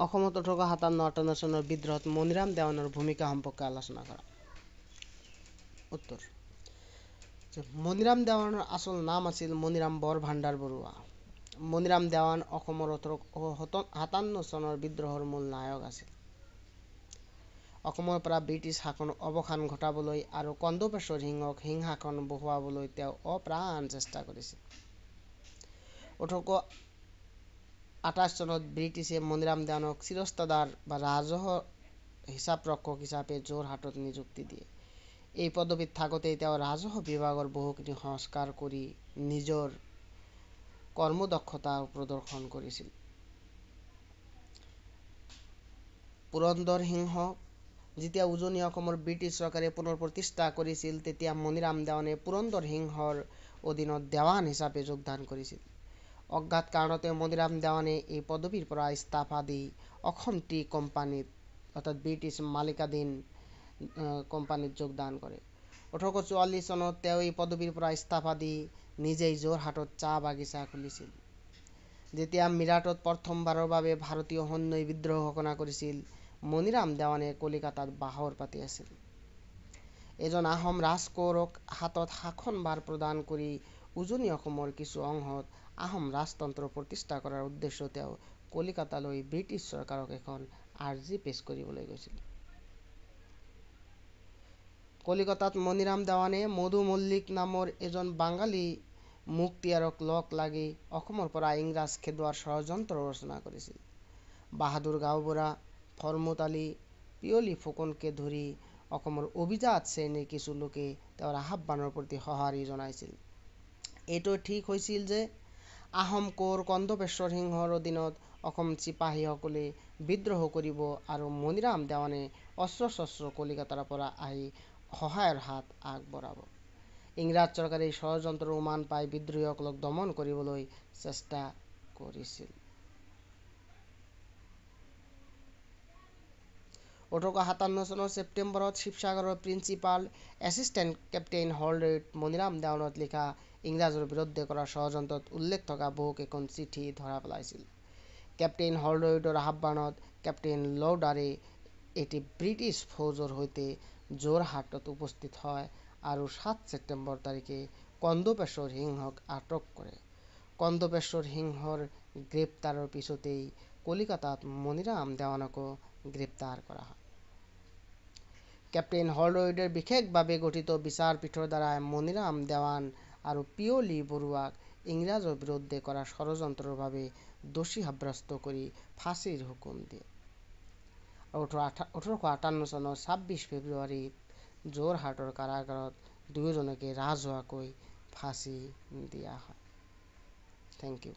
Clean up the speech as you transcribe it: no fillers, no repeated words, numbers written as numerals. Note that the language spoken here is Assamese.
অসমত 1857 চনৰ বিদ্ৰোহত মণিৰাম দেৱানৰ ভূমিকা সম্পৰ্কে আলোচনা কৰা। উত্তৰ: মণিৰাম দেৱানৰ আচল নাম আছিল মণিৰাম বৰভাণ্ডাৰ বৰুৱা। মণিৰাম দেৱান অসমৰ 1857 চনৰ বিদ্ৰোহৰ মূল নায়ক আছিল। অসমৰ পৰা ব্ৰিটিছ শাসন অৱসান ঘটাবলৈ আৰু কন্দৰ্পেশ্বৰ সিংহক সিংহাসন বহুৱাবলৈ তেওঁ অপ্ৰাণ চেষ্টা কৰিছিল। 1828 চনত ব্ৰিটিছে মণিৰাম দেৱানক চিৰস্তাদাৰ বা ৰাজহ হিচাপৰক্ষক হিচাপে যোৰহাটত নিযুক্তি দিয়ে। এই পদবীত থাকোঁতেই তেওঁ ৰাজহ বিভাগৰ বহুখিনি সংস্কাৰ কৰি নিজৰ কৰ্মদক্ষতা প্ৰদৰ্শন কৰিছিল। পুৰন্দৰ সিংহ যেতিয়া উজনি অসমৰ ব্ৰিটিছ চৰকাৰে পুনৰ প্ৰতিষ্ঠা কৰিছিল, তেতিয়া মণিৰাম দেৱানে পুৰন্দৰ সিংহৰ অধীনত দেৱান হিচাপে যোগদান কৰিছিল। অজ্ঞাত কাৰণতে মণিৰাম দেৱানে এই পদবীৰ পৰা ইস্তফা দি অসম টি কোম্পানীত ব্ৰিটিছ মালিকাধীন কোম্পানীত যোগদান কৰে। 1844 চনত তেওঁ এই পদবীৰ পৰা ইস্তফা দি নিজেই যোৰহাটত চাহ বাগিচা খুলিছিল। যেতিয়া মিৰাটত প্ৰথমবাৰৰ বাবে ভাৰতীয় সৈন্যই বিদ্ৰোহ ঘোষণা কৰিছিল, মণিৰাম দেৱানে কলিকতাত বাহৰ পাতি আছিল। এজন আহোম ৰাজকোঁৱৰক হাতত শাসনভাৰ প্ৰদান কৰি উজনি অসমৰ কিছু অংশত আহোম ৰাজতন্ত্ৰ প্ৰতিষ্ঠা কৰাৰ উদ্দেশ্যে তেওঁ কলিকতালৈ ব্ৰিটিছ চৰকাৰক এখন আৰ্জি পেছ কৰিবলৈ গৈছিল। কলিকতাত মণিৰাম দেৱানে মধু মল্লিক নামৰ এজন বাঙালী মুখতীয়াৰক লগ লাগি অসমৰ পৰা ইংৰাজ খেদোৱাৰ ষড়যন্ত্ৰ ৰচনা কৰিছিল। বাহাদুৰ গাঁওবুঢ়া, ফৰ্মুদ আলি, পিয়লি ফুকনকে ধৰি অসমৰ অভিজাত শ্ৰেণীৰ কিছু লোকে তেওঁৰ আহ্বানৰ প্ৰতি সঁহাৰি জনাইছিল। এইটো ঠিক হৈছিল যে আহোম কোঁৱৰ কন্দৰ্পেশ্বৰ সিংহৰ অধীনত অসম চিপাহীসকলে বিদ্ৰোহ কৰিব আৰু মণিৰাম দেৱানে অস্ত্ৰ-শস্ত্ৰ কলিকতাৰ পৰা আহি সহায়ৰ হাত আগবঢ়াব। ইংৰাজ চৰকাৰে এই ষড়যন্ত্ৰৰ উমান পাই বিদ্ৰোহীসকলক দমন কৰিবলৈ চেষ্টা কৰিছিল। 1857 চনৰ ছেপ্টেম্বৰত শিৱসাগৰৰ প্ৰিন্সিপাল এছিষ্টেণ্ট কেপ্টেইন হলডাৰেট মণিৰাম দেৱানত লিখা ইংৰাজৰ বিৰুদ্ধে কৰা ষড়যন্ত্ৰত উল্লেখ থকা বহুকেইখন চিঠি ধৰা পেলাইছিল। কেপ্টেইন হলডাৰেটৰ আহ্বানত কেপ্টেইন লৌডাৰে এটি ব্ৰিটিছ ফৌজৰ সৈতে যোৰহাটত উপস্থিত হয় আৰু 7 ছেপ্টেম্বৰ তাৰিখে কন্দৰ্পেশ্বৰ সিংহক আটক কৰে। কন্দৰ্পেশ্বৰ সিংহৰ গ্ৰেপ্তাৰৰ পিছতেই কলিকতাত মণিৰাম দেৱানকো গ্ৰেপ্তাৰ কৰা হয়। কেপ্টেইন হলডাৰেটে বিশেষভাৱে গঠিত বিচাৰপীঠৰ দ্বাৰা মণিৰাম দেৱান আৰু পিয়লি বৰুৱাক ইংৰাজৰ বিৰুদ্ধে কৰা ষড়যন্ত্ৰৰ বাবে দোষী সাব্যস্ত কৰি ফাঁচীৰ হুকুম দিয়ে। 1858 চনৰ 26 ফেব্ৰুৱাৰীত যোৰহাটৰ কাৰাগাৰত দুয়োজনকে ৰাজহুৱাকৈ ফাঁচী দিয়া হয়। Thank U.